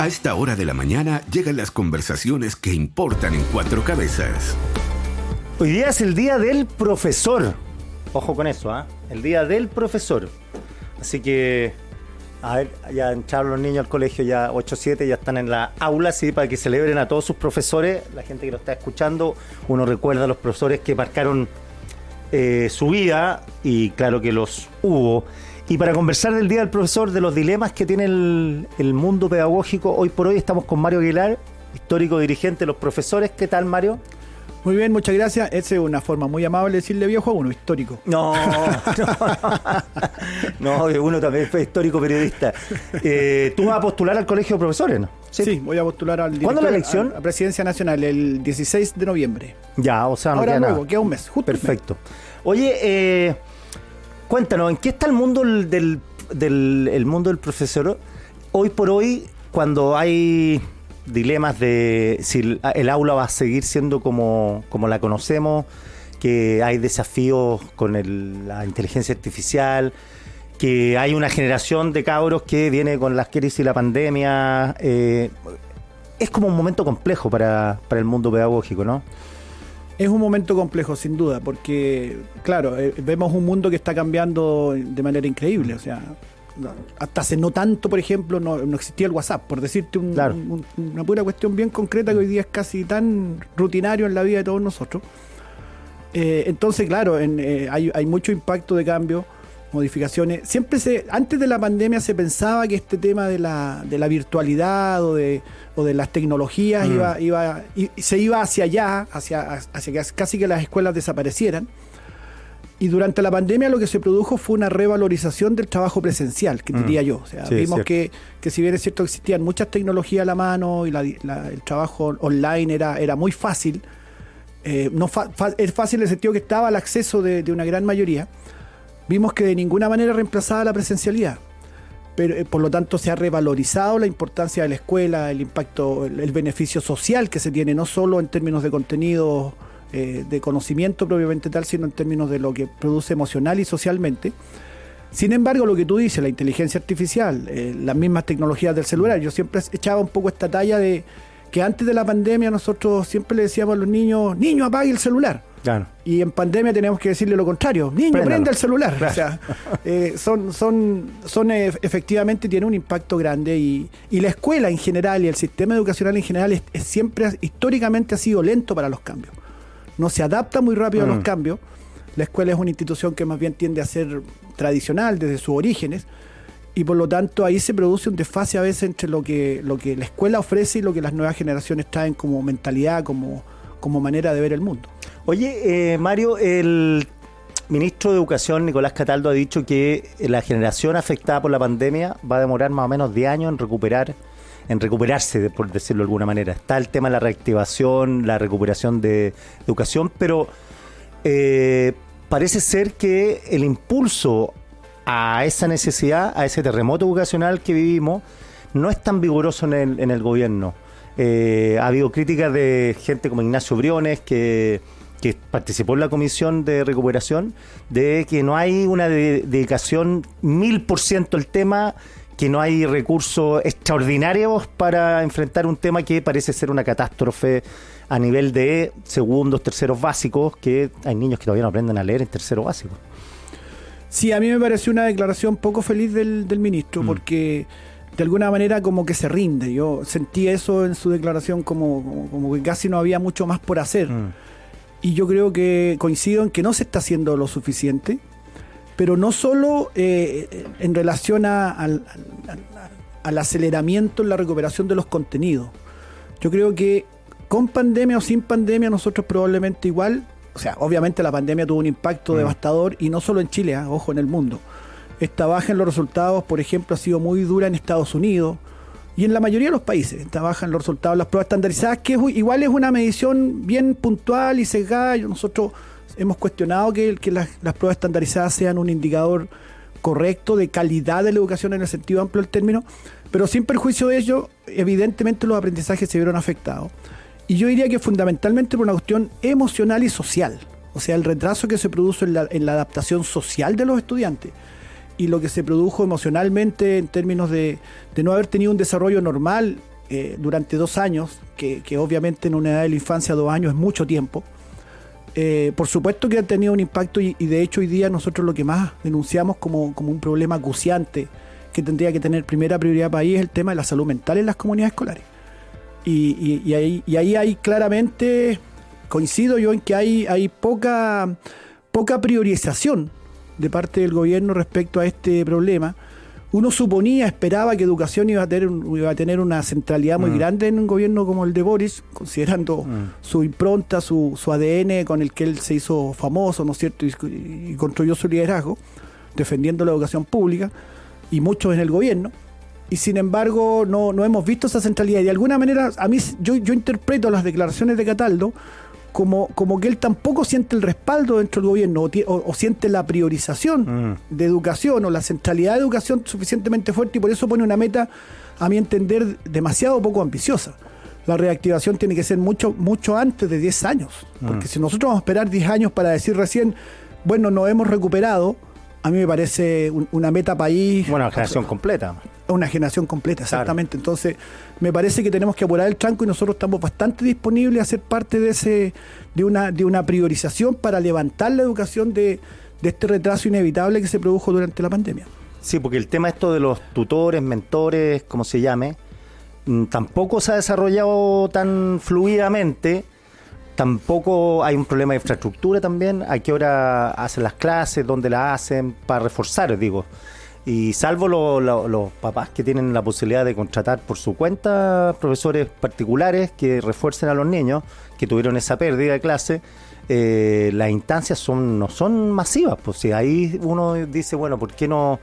A esta hora de la mañana llegan las conversaciones que importan en Cuatro Cabezas. Hoy día es el día del profesor. Ojo con eso, ¿eh? El día del profesor. Así que, a ver, ya entraron los niños al colegio, ya 8 o 7, ya están en la aula, sí, para que celebren a todos sus profesores. La gente que lo está escuchando, uno recuerda a los profesores que marcaron su vida, y claro que los hubo. Y para conversar del Día del Profesor, de los dilemas que tiene el mundo pedagógico, hoy por hoy estamos con Mario Aguilar, histórico dirigente de los profesores. ¿Qué tal, Mario? Muy bien, muchas gracias. Esa es una forma muy amable de decirle viejo a uno, histórico. No, uno también fue histórico periodista. ¿Tú vas a postular al Colegio de Profesores, no? Sí, voy a postular al director. ¿Cuándo la elección? A Presidencia Nacional, el 16 de noviembre. Ya, o sea, no ahora queda luego, nada. queda un mes, justo. Perfecto. Oye, cuéntanos, ¿en qué está el mundo el mundo del profesor hoy por hoy, cuando hay dilemas de si el aula va a seguir siendo como la conocemos, que hay desafíos con la inteligencia artificial, que hay una generación de cabros que viene con las crisis y la pandemia? Es como un momento complejo para el mundo pedagógico, ¿no? Es un momento complejo, sin duda, porque, claro, vemos un mundo que está cambiando de manera increíble. O sea, hasta hace no tanto, por ejemplo, no existía el WhatsApp, por decirte Claro. una pura cuestión bien concreta que hoy día es casi tan rutinario en la vida de todos nosotros. Entonces, claro, hay mucho impacto de cambio, modificaciones. Antes de la pandemia se pensaba que este tema de la virtualidad o de las tecnologías se iba hacia allá, hacia que casi que las escuelas desaparecieran. Y durante la pandemia lo que se produjo fue una revalorización del trabajo presencial, que diría yo. O sea, sí, vimos es que si bien es cierto que existían muchas tecnologías a la mano y el trabajo online era muy fácil, es fácil en el sentido que estaba al acceso de una gran mayoría, vimos que de ninguna manera reemplazaba la presencialidad. Pero por lo tanto se ha revalorizado la importancia de la escuela, el impacto, el beneficio social que se tiene, no solo en términos de contenido, de conocimiento propiamente tal, sino en términos de lo que produce emocional y socialmente. Sin embargo, lo que tú dices, la inteligencia artificial, las mismas tecnologías del celular, yo siempre echaba un poco esta talla de que antes de la pandemia nosotros siempre le decíamos a los niños, niño, apague el celular. Claro. Y en pandemia tenemos que decirle lo contrario, niño, prenda el celular. Claro. O sea, efectivamente tiene un impacto grande, y la escuela en general y el sistema educacional en general siempre históricamente ha sido lento para los cambios. No se adapta muy rápido a los cambios. La escuela es una institución que más bien tiende a ser tradicional desde sus orígenes, y por lo tanto ahí se produce un desfase a veces entre lo que la escuela ofrece y lo que las nuevas generaciones traen como mentalidad, como manera de ver el mundo. Oye, Mario, el ministro de Educación, Nicolás Cataldo, ha dicho que la generación afectada por la pandemia va a demorar más o menos 10 años en recuperarse, por decirlo de alguna manera. Está el tema de la reactivación, la recuperación de educación, pero parece ser que el impulso a esa necesidad, a ese terremoto educacional que vivimos, no es tan vigoroso en el gobierno. Ha habido críticas de gente como Ignacio Briones, que participó en la comisión de recuperación, de que no hay una dedicación 1000% al tema, que no hay recursos extraordinarios para enfrentar un tema que parece ser una catástrofe a nivel de segundos, terceros básicos, que hay niños que todavía no aprenden a leer en tercero básico. Sí, a mí me pareció una declaración poco feliz del ministro, porque de alguna manera como que se rinde. Yo sentí eso en su declaración, como que casi no había mucho más por hacer. Y yo creo que coincido en que no se está haciendo lo suficiente, pero no solo en relación al aceleramiento en la recuperación de los contenidos. Yo creo que con pandemia o sin pandemia nosotros probablemente igual, o sea, obviamente la pandemia tuvo un impacto devastador, y no solo en Chile, ojo, en el mundo. Esta baja en los resultados, por ejemplo, ha sido muy dura en Estados Unidos y en la mayoría de los países. Esta baja en los resultados de las pruebas estandarizadas, que igual es una medición bien puntual y sesgada. Nosotros hemos cuestionado que las pruebas estandarizadas sean un indicador correcto de calidad de la educación en el sentido amplio del término, pero sin perjuicio de ello, evidentemente los aprendizajes se vieron afectados. Y yo diría que fundamentalmente por una cuestión emocional y social. O sea, el retraso que se produjo en la adaptación social de los estudiantes y lo que se produjo emocionalmente en términos de no haber tenido un desarrollo normal durante 2 años, que obviamente en una edad de la infancia 2 años es mucho tiempo. Por supuesto que ha tenido un impacto y de hecho hoy día nosotros lo que más denunciamos como un problema acuciante que tendría que tener primera prioridad país es el tema de la salud mental en las comunidades escolares. Y ahí hay claramente, coincido yo en que hay poca priorización de parte del gobierno respecto a este problema. Uno esperaba que educación iba a tener una centralidad muy grande en un gobierno como el de Boris, considerando su impronta, su ADN con el que él se hizo famoso, ¿no es cierto? Y construyó su liderazgo, defendiendo la educación pública, y muchos en el gobierno. Y sin embargo, no hemos visto esa centralidad. Y de alguna manera, a mí yo interpreto las declaraciones de Cataldo como que él tampoco siente el respaldo dentro del gobierno o siente la priorización de educación o la centralidad de educación suficientemente fuerte, y por eso pone una meta, a mi entender, demasiado poco ambiciosa. La reactivación tiene que ser mucho antes de 10 años, porque si nosotros vamos a esperar 10 años para decir recién, bueno, nos hemos recuperado, a mí me parece una meta país. Una generación completa. Una generación completa, exactamente. Claro. Entonces, me parece que tenemos que apurar el tranco y nosotros estamos bastante disponibles a ser parte de una priorización para levantar la educación de este retraso inevitable que se produjo durante la pandemia. Sí, porque el tema esto de los tutores, mentores, como se llame, tampoco se ha desarrollado tan fluidamente. Tampoco hay un problema de infraestructura también. ¿A qué hora hacen las clases? ¿Dónde las hacen? Para reforzar, digo. Y salvo los papás que tienen la posibilidad de contratar por su cuenta profesores particulares que refuercen a los niños que tuvieron esa pérdida de clase, las instancias no son masivas. Pues si ahí uno dice, bueno, ¿por qué no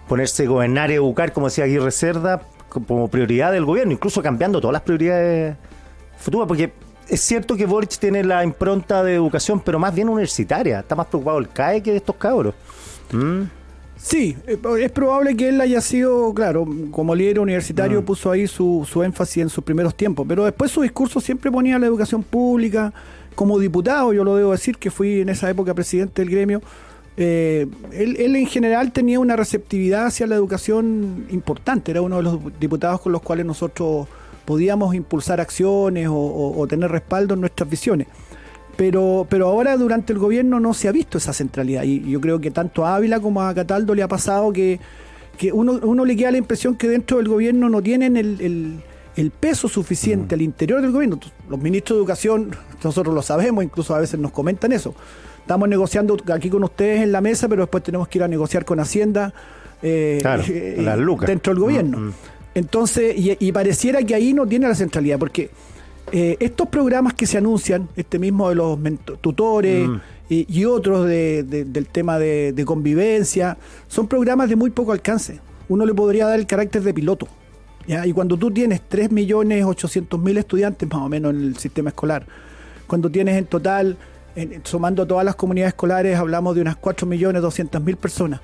ponerse gobernar y educar, como decía Aguirre Cerda, como prioridad del gobierno, incluso cambiando todas las prioridades futuras? Porque es cierto que Boric tiene la impronta de educación, pero más bien universitaria. Está más preocupado el CAE que de estos cabros. Sí, es probable que él haya sido, claro, como líder universitario puso ahí su énfasis en sus primeros tiempos, pero después su discurso siempre ponía la educación pública. Como diputado, yo lo debo decir, que fui en esa época presidente del gremio, él en general tenía una receptividad hacia la educación importante. Era uno de los diputados con los cuales nosotros podíamos impulsar acciones o tener respaldo en nuestras visiones. Pero ahora durante el gobierno no se ha visto esa centralidad, y yo creo que tanto a Ávila como a Cataldo le ha pasado que uno le queda la impresión que dentro del gobierno no tienen el peso suficiente al interior del gobierno. Los ministros de educación, nosotros lo sabemos, incluso a veces nos comentan eso. Estamos negociando aquí con ustedes en la mesa, pero después tenemos que ir a negociar con Hacienda las lucas dentro del gobierno. Entonces, y pareciera que ahí no tiene la centralidad, porque estos programas que se anuncian, este mismo de los tutores y otros del tema de convivencia, son programas de muy poco alcance. Uno le podría dar el carácter de piloto, ¿ya? Y cuando tú tienes 3.800.000 estudiantes más o menos en el sistema escolar, cuando tienes en total, sumando todas las comunidades escolares, hablamos de unas 4.200.000 personas,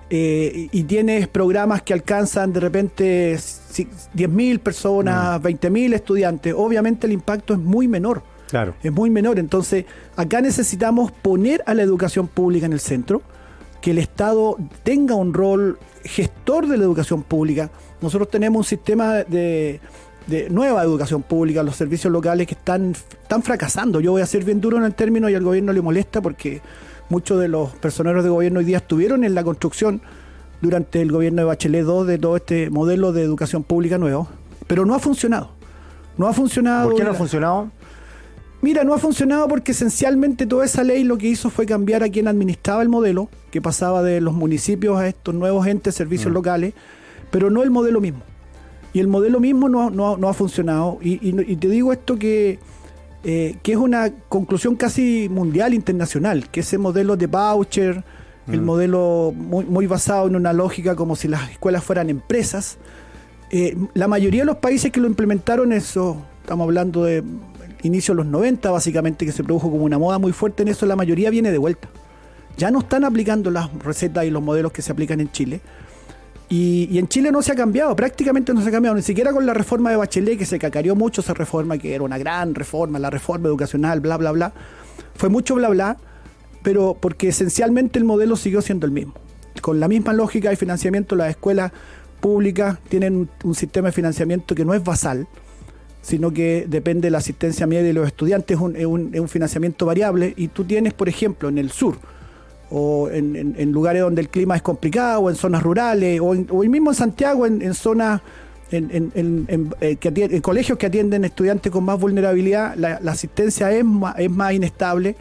y tienes programas que alcanzan de repente 10.000 personas, 20.000 estudiantes, obviamente el impacto es muy menor. Claro. Es muy menor. Entonces, acá necesitamos poner a la educación pública en el centro, que el Estado tenga un rol gestor de la educación pública. Nosotros tenemos un sistema de nueva educación pública, los servicios locales que están fracasando. Yo voy a ser bien duro en el término, y al gobierno le molesta porque muchos de los personeros de gobierno hoy día estuvieron en la construcción durante el gobierno de Bachelet 2 de todo este modelo de educación pública nuevo, pero no ha funcionado. No ha funcionado. ¿Por qué no ha funcionado? Mira, no ha funcionado porque esencialmente toda esa ley lo que hizo fue cambiar a quien administraba el modelo, que pasaba de los municipios a estos nuevos entes, servicios locales, pero no el modelo mismo. Y el modelo mismo no ha funcionado. Y te digo esto que es una conclusión casi mundial, internacional, que ese modelo de voucher, el modelo muy basado en una lógica como si las escuelas fueran empresas, la mayoría de los países que lo implementaron, eso, estamos hablando de inicio de los 90 básicamente, que se produjo como una moda muy fuerte en eso, la mayoría viene de vuelta. Ya no están aplicando las recetas y los modelos que se aplican en Chile. Y en Chile no se ha cambiado, prácticamente no se ha cambiado, ni siquiera con la reforma de Bachelet, que se cacareó mucho esa reforma, que era una gran reforma, la reforma educacional, bla, bla, bla. Fue mucho bla, bla, pero porque esencialmente el modelo siguió siendo el mismo. Con la misma lógica de financiamiento, las escuelas públicas tienen un sistema de financiamiento que no es basal, sino que depende de la asistencia media de los estudiantes, es un financiamiento variable, y tú tienes, por ejemplo, en el sur, o en lugares donde el clima es complicado, o en zonas rurales, o mismo en Santiago, en zonas, en colegios que atienden estudiantes con más vulnerabilidad, la asistencia es más inestable,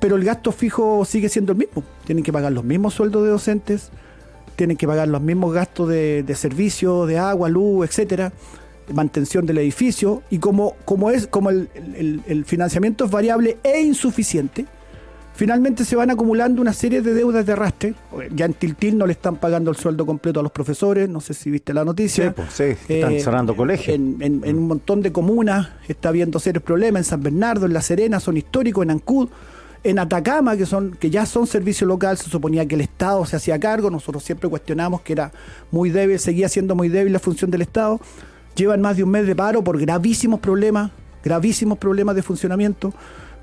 pero el gasto fijo sigue siendo el mismo. Tienen que pagar los mismos sueldos de docentes, tienen que pagar los mismos gastos de servicio, de agua, luz, etcétera, mantención del edificio, y como el financiamiento es variable e insuficiente, finalmente se van acumulando una serie de deudas de arrastre. Ya en Tiltil no le están pagando el sueldo completo a los profesores, no sé si viste la noticia. Sí, están cerrando colegios. En un montón de comunas está habiendo serios problemas, en San Bernardo, en La Serena, son históricos, en Ancud, en Atacama, que ya son servicio local. Se suponía que el Estado se hacía cargo, nosotros siempre cuestionamos que era muy débil, seguía siendo muy débil la función del Estado. Llevan más de un mes de paro por gravísimos problemas de funcionamiento.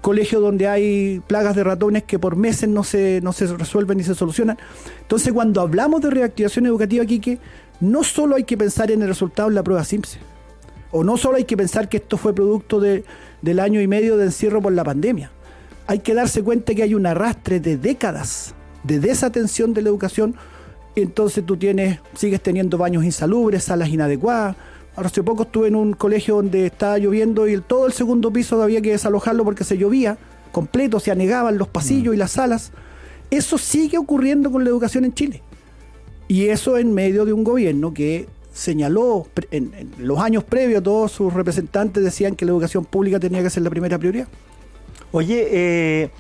Colegios donde hay plagas de ratones que por meses no se resuelven ni se solucionan. Entonces, cuando hablamos de reactivación educativa, Quique, no solo hay que pensar en el resultado de la prueba SIMPSE, o no solo hay que pensar que esto fue producto del año y medio de encierro por la pandemia. Hay que darse cuenta que hay un arrastre de décadas de desatención de la educación. Entonces tú sigues teniendo baños insalubres, salas inadecuadas. Hace poco estuve en un colegio donde estaba lloviendo y todo el segundo piso había que desalojarlo porque se llovía completo, se anegaban los pasillos y las salas. Eso sigue ocurriendo con la educación en Chile. Y eso en medio de un gobierno que señaló en los años previos, todos sus representantes decían que la educación pública tenía que ser la primera prioridad. Oye,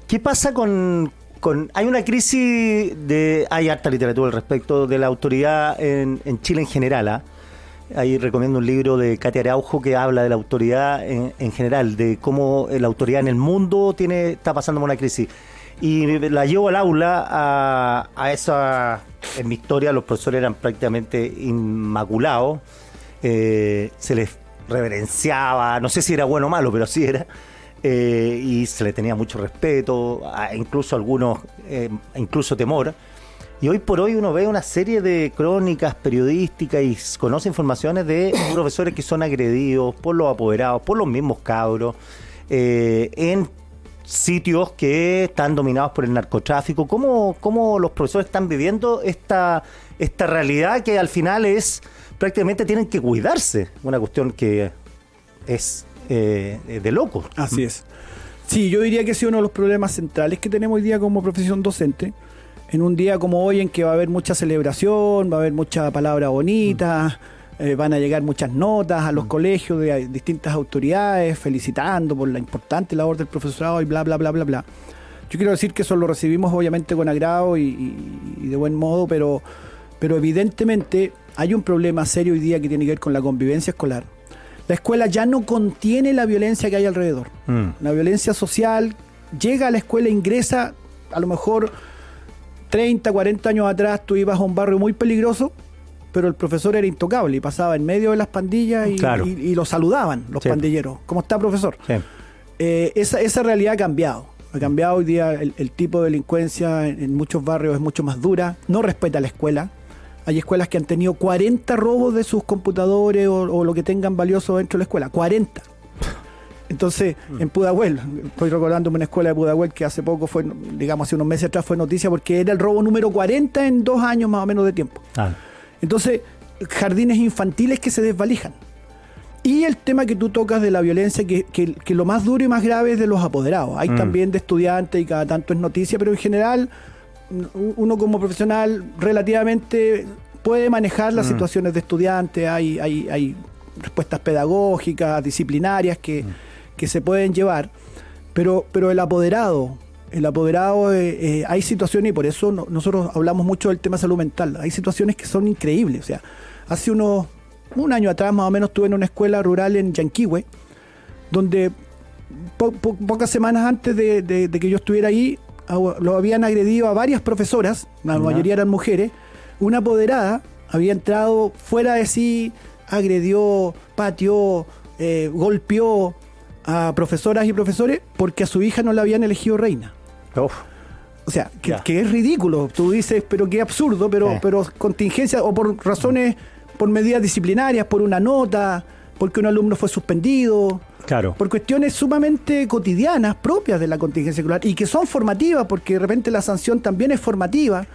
¿qué pasa con hay una crisis hay harta literatura al respecto de la autoridad en Chile en general, ¿ah? Ahí recomiendo un libro de Katia Araujo que habla de la autoridad en general, de cómo la autoridad en el mundo está pasando por una crisis. Y la llevo al aula a esa... En mi historia los profesores eran prácticamente inmaculados, se les reverenciaba, no sé si era bueno o malo, pero sí era, y se le tenía mucho respeto, incluso algunos, incluso temor. Y hoy por hoy uno ve una serie de crónicas periodísticas y conoce informaciones de profesores que son agredidos por los apoderados, por los mismos cabros, en sitios que están dominados por el narcotráfico. ¿Cómo los profesores están viviendo esta realidad que al final prácticamente tienen que cuidarse? Una cuestión que es de loco. Así es. Sí, yo diría que es uno de los problemas centrales que tenemos hoy día como profesión docente. En un día como hoy en que va a haber mucha celebración, va a haber mucha palabra bonita, van a llegar muchas notas a los colegios de distintas autoridades felicitando por la importante labor del profesorado y bla, bla, bla, bla, bla. Yo quiero decir que eso lo recibimos obviamente con agrado y de buen modo, pero evidentemente hay un problema serio hoy día que tiene que ver con la convivencia escolar. La escuela ya no contiene la violencia que hay alrededor. La violencia social llega a la escuela, ingresa, a lo mejor 30, 40 años atrás tú ibas a un barrio muy peligroso, pero el profesor era intocable y pasaba en medio de las pandillas y lo saludaban los pandilleros. ¿Cómo está, profesor? Sí. Esa realidad ha cambiado. Ha cambiado hoy día el tipo de delincuencia en muchos barrios es mucho más dura, no respeta la escuela. Hay escuelas que han tenido 40 robos de sus computadores o lo que tengan valioso dentro de la escuela. 40. Entonces, en Pudahuel, estoy recordándome una escuela de Pudahuel que hace poco fue, digamos, hace unos meses atrás fue noticia porque era el robo número 40 en 2 años más o menos de tiempo. Entonces, jardines infantiles que se desvalijan. Y el tema que tú tocas de la violencia, que lo más duro y más grave es de los apoderados. Hay también de estudiantes y cada tanto es noticia, pero en general, uno como profesional relativamente puede manejar las situaciones de estudiantes, hay respuestas pedagógicas, disciplinarias que se pueden llevar, pero el apoderado, hay situaciones, y por eso nosotros hablamos mucho del tema salud mental, hay situaciones que son increíbles. O sea, hace un año atrás más o menos estuve en una escuela rural en Yanquihue, donde pocas semanas antes de que yo estuviera ahí, lo habían agredido a varias profesoras, la mayoría eran mujeres. Una apoderada había entrado fuera de sí, agredió, pateó, golpeó a profesoras y profesores porque a su hija no la habían elegido reina. O sea, que es ridículo. Tú dices, pero qué absurdo, pero contingencia o por razones, por medidas disciplinarias, por una nota, porque un alumno fue suspendido. Claro. Por cuestiones sumamente cotidianas, propias de la contingencia escolar, y que son formativas, porque de repente la sanción también es formativa.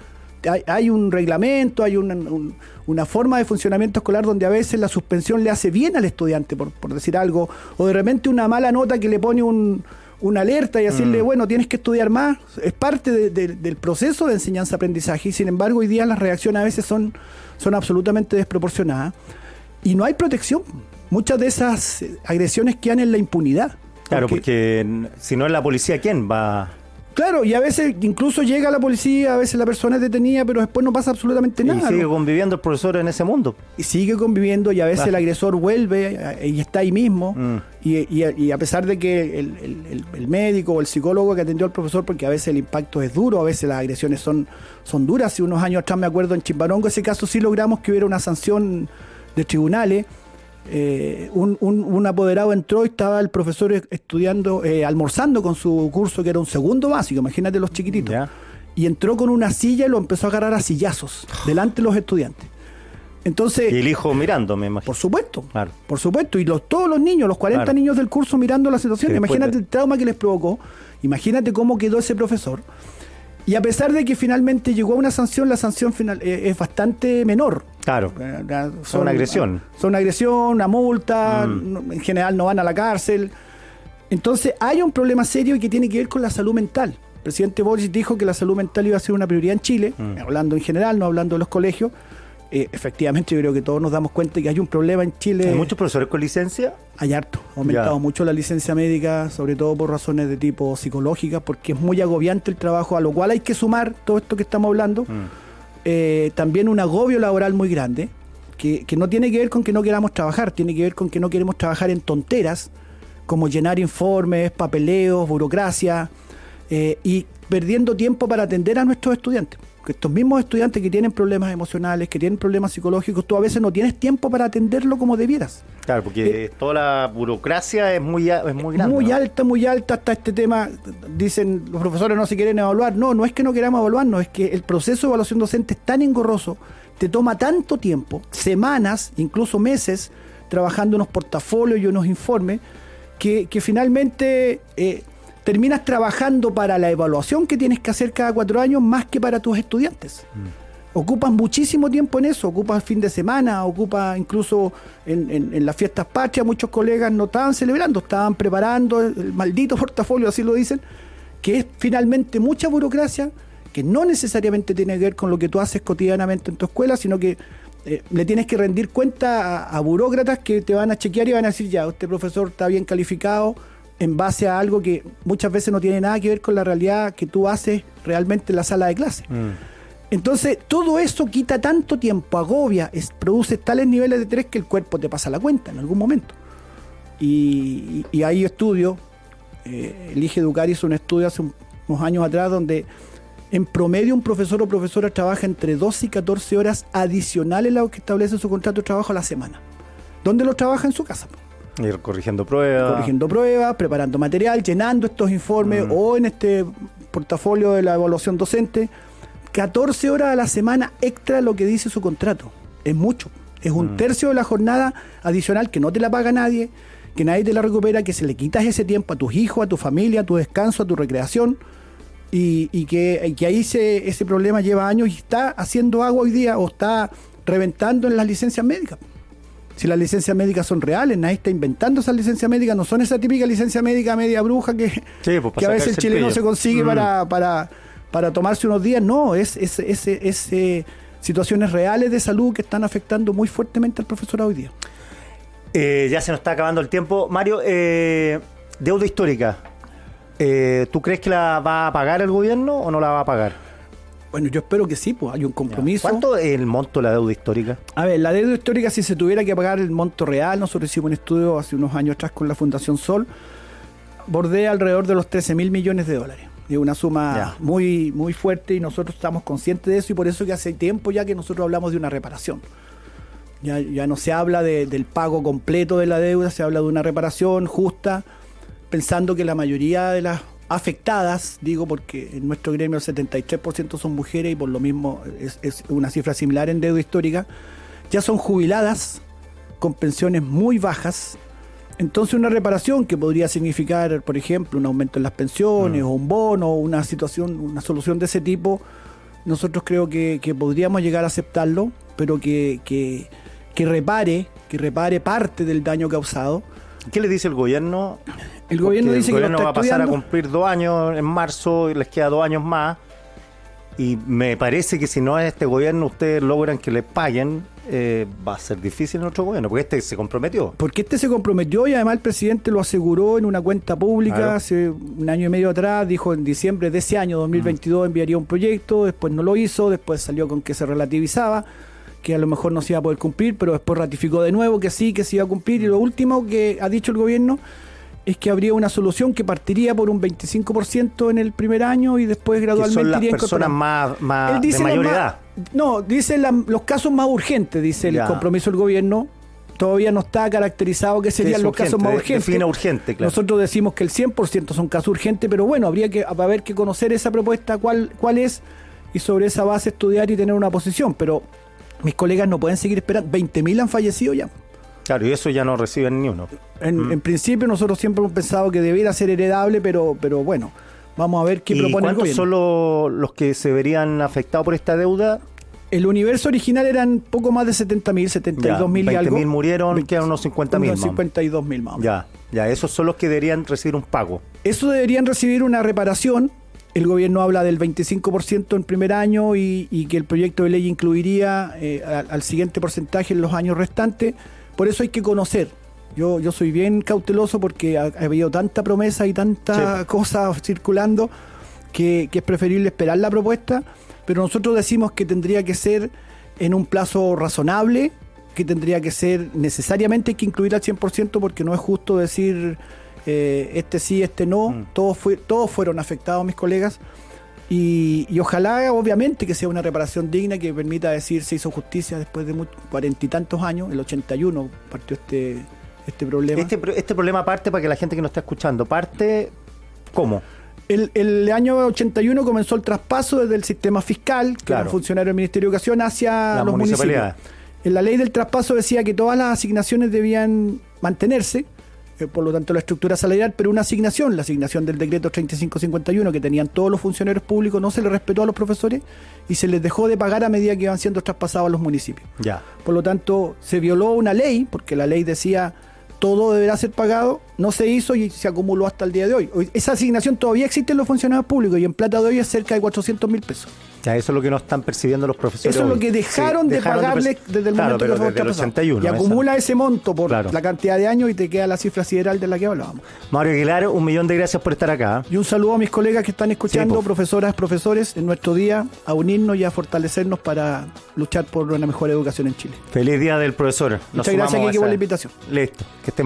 Hay un reglamento, hay una forma de funcionamiento escolar donde a veces la suspensión le hace bien al estudiante, por decir algo, o de repente una mala nota que le pone una alerta y decirle, bueno, tienes que estudiar más, es parte del proceso de enseñanza-aprendizaje, y sin embargo hoy día las reacciones a veces son absolutamente desproporcionadas, y no hay protección. Muchas de esas agresiones quedan en la impunidad. Claro, porque si no es la policía, ¿quién va? Claro, y a veces incluso llega la policía, a veces la persona es detenida, pero después no pasa absolutamente nada. Y sigue conviviendo el profesor en ese mundo. Y sigue conviviendo, y a veces el agresor vuelve y está ahí mismo. Y a pesar de que el médico o el psicólogo que atendió al profesor, porque a veces el impacto es duro, a veces las agresiones son duras. Hace unos años atrás, me acuerdo, en Chimbarongo, ese caso sí logramos que hubiera una sanción de tribunales. Un apoderado entró y estaba el profesor estudiando, almorzando con su curso, que era un segundo básico, imagínate los chiquititos. ¿Ya? Y entró con una silla y lo empezó a agarrar a sillazos delante de los estudiantes. Entonces, Y el hijo mirando, me imagino. por supuesto, Claro. por supuesto, y todos los niños, los 40 niños del curso mirando la situación, Sí, imagínate el trauma que les provocó, imagínate cómo quedó ese profesor. Y a pesar de que finalmente llegó a una sanción, la sanción final es bastante menor. Claro. Son una agresión. Son una agresión, una multa, en general no van a la cárcel. Entonces hay un problema serio y que tiene que ver con la salud mental. El presidente Boric dijo que la salud mental iba a ser una prioridad en Chile, hablando en general, no hablando de los colegios. Efectivamente, yo creo que todos nos damos cuenta de que hay un problema en Chile. ¿Hay muchos profesores con licencia? Hay harto. Ha aumentado mucho la licencia médica, sobre todo por razones de tipo psicológicas, porque es muy agobiante el trabajo, a lo cual hay que sumar todo esto que estamos hablando. También un agobio laboral muy grande, que no tiene que ver con que no queramos trabajar, tiene que ver con que no queremos trabajar en tonteras, como llenar informes, papeleos, burocracia, y perdiendo tiempo para atender a nuestros estudiantes. Estos mismos estudiantes que tienen problemas emocionales, que tienen problemas psicológicos, tú a veces no tienes tiempo para atenderlo como debieras. Claro, porque toda la burocracia es muy grande. Muy alta hasta este tema. Dicen, los profesores no se quieren evaluar. No es que no queramos evaluarnos, es que el proceso de evaluación docente es tan engorroso, te toma tanto tiempo, semanas, incluso meses, trabajando unos portafolios y unos informes, que finalmente terminas trabajando para la evaluación que tienes que hacer cada 4 años más que para tus estudiantes. Ocupas muchísimo tiempo en eso, ocupas el fin de semana, ocupas incluso en las fiestas patrias. Muchos colegas no estaban celebrando, estaban preparando el maldito portafolio, así lo dicen, que es finalmente mucha burocracia, que no necesariamente tiene que ver con lo que tú haces cotidianamente en tu escuela, sino que le tienes que rendir cuenta a burócratas que te van a chequear y van a decir, ya, este profesor está bien calificado, en base a algo que muchas veces no tiene nada que ver con la realidad que tú haces realmente en la sala de clase. Entonces, todo eso quita tanto tiempo, agobia, produce tales niveles de estrés que el cuerpo te pasa la cuenta en algún momento. Y hay estudios, Elige Educar hizo un estudio hace unos años atrás donde en promedio un profesor o profesora trabaja entre 12 y 14 horas adicionales a lo que establece su contrato de trabajo a la semana. ¿Dónde lo trabaja? En su casa. Ir corrigiendo pruebas, preparando material, llenando estos informes o en este portafolio de la evaluación docente. 14 horas a la semana extra lo que dice su contrato. Es mucho. Es un tercio de la jornada adicional que no te la paga nadie, que nadie te la recupera, que se le quitas ese tiempo a tus hijos, a tu familia, a tu descanso, a tu recreación. Y que ahí ese problema lleva años y está haciendo agua hoy día o está reventando en las licencias médicas. Si las licencias médicas son reales, nadie está inventando esas licencias médicas, no son esa típica licencia médica media bruja que a veces el chileno se consigue para tomarse unos días. No, es situaciones reales de salud que están afectando muy fuertemente al profesorado hoy día. Ya se nos está acabando el tiempo. Mario, deuda histórica, ¿tú crees que la va a pagar el gobierno o no la va a pagar? Bueno, yo espero que sí, pues hay un compromiso. ¿Cuánto es el monto de la deuda histórica? A ver, la deuda histórica, si se tuviera que pagar el monto real, nosotros hicimos un estudio hace unos años atrás con la Fundación Sol, bordea alrededor de los 13.000 millones de dólares. Es una suma muy, muy fuerte y nosotros estamos conscientes de eso y por eso que hace tiempo ya que nosotros hablamos de una reparación. Ya no se habla del pago completo de la deuda, se habla de una reparación justa, pensando que la mayoría de las afectadas, digo porque en nuestro gremio el 73% son mujeres y por lo mismo es una cifra similar en deuda histórica, ya son jubiladas con pensiones muy bajas. Entonces una reparación que podría significar, por ejemplo, un aumento en las pensiones o un bono, una solución de ese tipo, nosotros creo que podríamos llegar a aceptarlo, pero que repare parte del daño causado. ¿Qué le dice el gobierno? El gobierno dice que el gobierno va a pasar a cumplir 2 años en marzo y les queda 2 años más. Y me parece que si no es este gobierno ustedes logran que les paguen, va a ser difícil en otro gobierno, porque este se comprometió. Porque este se comprometió y además el presidente lo aseguró en una cuenta pública, claro, hace 1 año y medio atrás, dijo en diciembre de ese año 2022 enviaría un proyecto, después no lo hizo, después salió con que se relativizaba, que a lo mejor no se iba a poder cumplir, pero después ratificó de nuevo que sí, que se iba a cumplir. Y lo último que ha dicho el gobierno es que habría una solución que partiría por un 25% en el primer año y después gradualmente iría incorporando. Son las personas más de mayor edad. No, dice los casos más urgentes, dice el compromiso del gobierno. Todavía no está caracterizado qué serían los casos más urgentes. Define urgente, claro. Nosotros decimos que el 100% son casos urgentes, pero bueno, habría que haber que conocer esa propuesta, cuál es, y sobre esa base estudiar y tener una posición. Pero mis colegas no pueden seguir esperando. 20.000 han fallecido ya. Claro, y eso ya no reciben ni uno. En principio nosotros siempre hemos pensado que debiera ser heredable, pero bueno, vamos a ver qué propone el gobierno. ¿Y cuántos son los que se verían afectados por esta deuda? El universo original eran poco más de 70.000, 72.000 y algo. 20.000 murieron, quedan unos 50.000. Unos 52.000 más. Ya, esos son los que deberían recibir un pago. Eso deberían recibir una reparación. El gobierno habla del 25% en primer año y que el proyecto de ley incluiría al siguiente porcentaje en los años restantes. Por eso hay que conocer. Yo soy bien cauteloso porque ha habido tanta promesa y tanta cosa circulando que es preferible esperar la propuesta, pero nosotros decimos que tendría que ser en un plazo razonable, que tendría que ser necesariamente hay que incluir al 100% porque no es justo decir este sí, este no. Todos fueron afectados, mis colegas. Y ojalá, obviamente, que sea una reparación digna que permita decir se hizo justicia después de 40 y tantos años. El 81 partió este problema. Este problema parte, para que la gente que nos está escuchando, parte ¿cómo? El año 81 comenzó el traspaso desde el sistema fiscal, que era un funcionario del Ministerio de Educación, hacia los municipios. En la ley del traspaso decía que todas las asignaciones debían mantenerse, por lo tanto la estructura salarial, pero la asignación del decreto 3551 que tenían todos los funcionarios públicos no se le respetó a los profesores y se les dejó de pagar a medida que iban siendo traspasados a los municipios. Por lo tanto se violó una ley, porque la ley decía todo deberá ser pagado, no se hizo y se acumuló hasta el día de hoy. Esa asignación todavía existe en los funcionarios públicos y en plata de hoy es cerca de 400.000 pesos. Ya, eso es lo que no están percibiendo los profesores. Eso es lo que dejaron de pagarles desde el momento que fue traspasado. Y acumula ese monto por la cantidad de años y te queda la cifra sideral de la que hablábamos. Mario Aguilar, 1.000.000 de gracias por estar acá. Y un saludo a mis colegas que están escuchando, profesoras, profesores, en nuestro día, a unirnos y a fortalecernos para luchar por una mejor educación en Chile. Feliz Día del Profesor. Muchas gracias, Kiki, por la invitación. Listo, que estén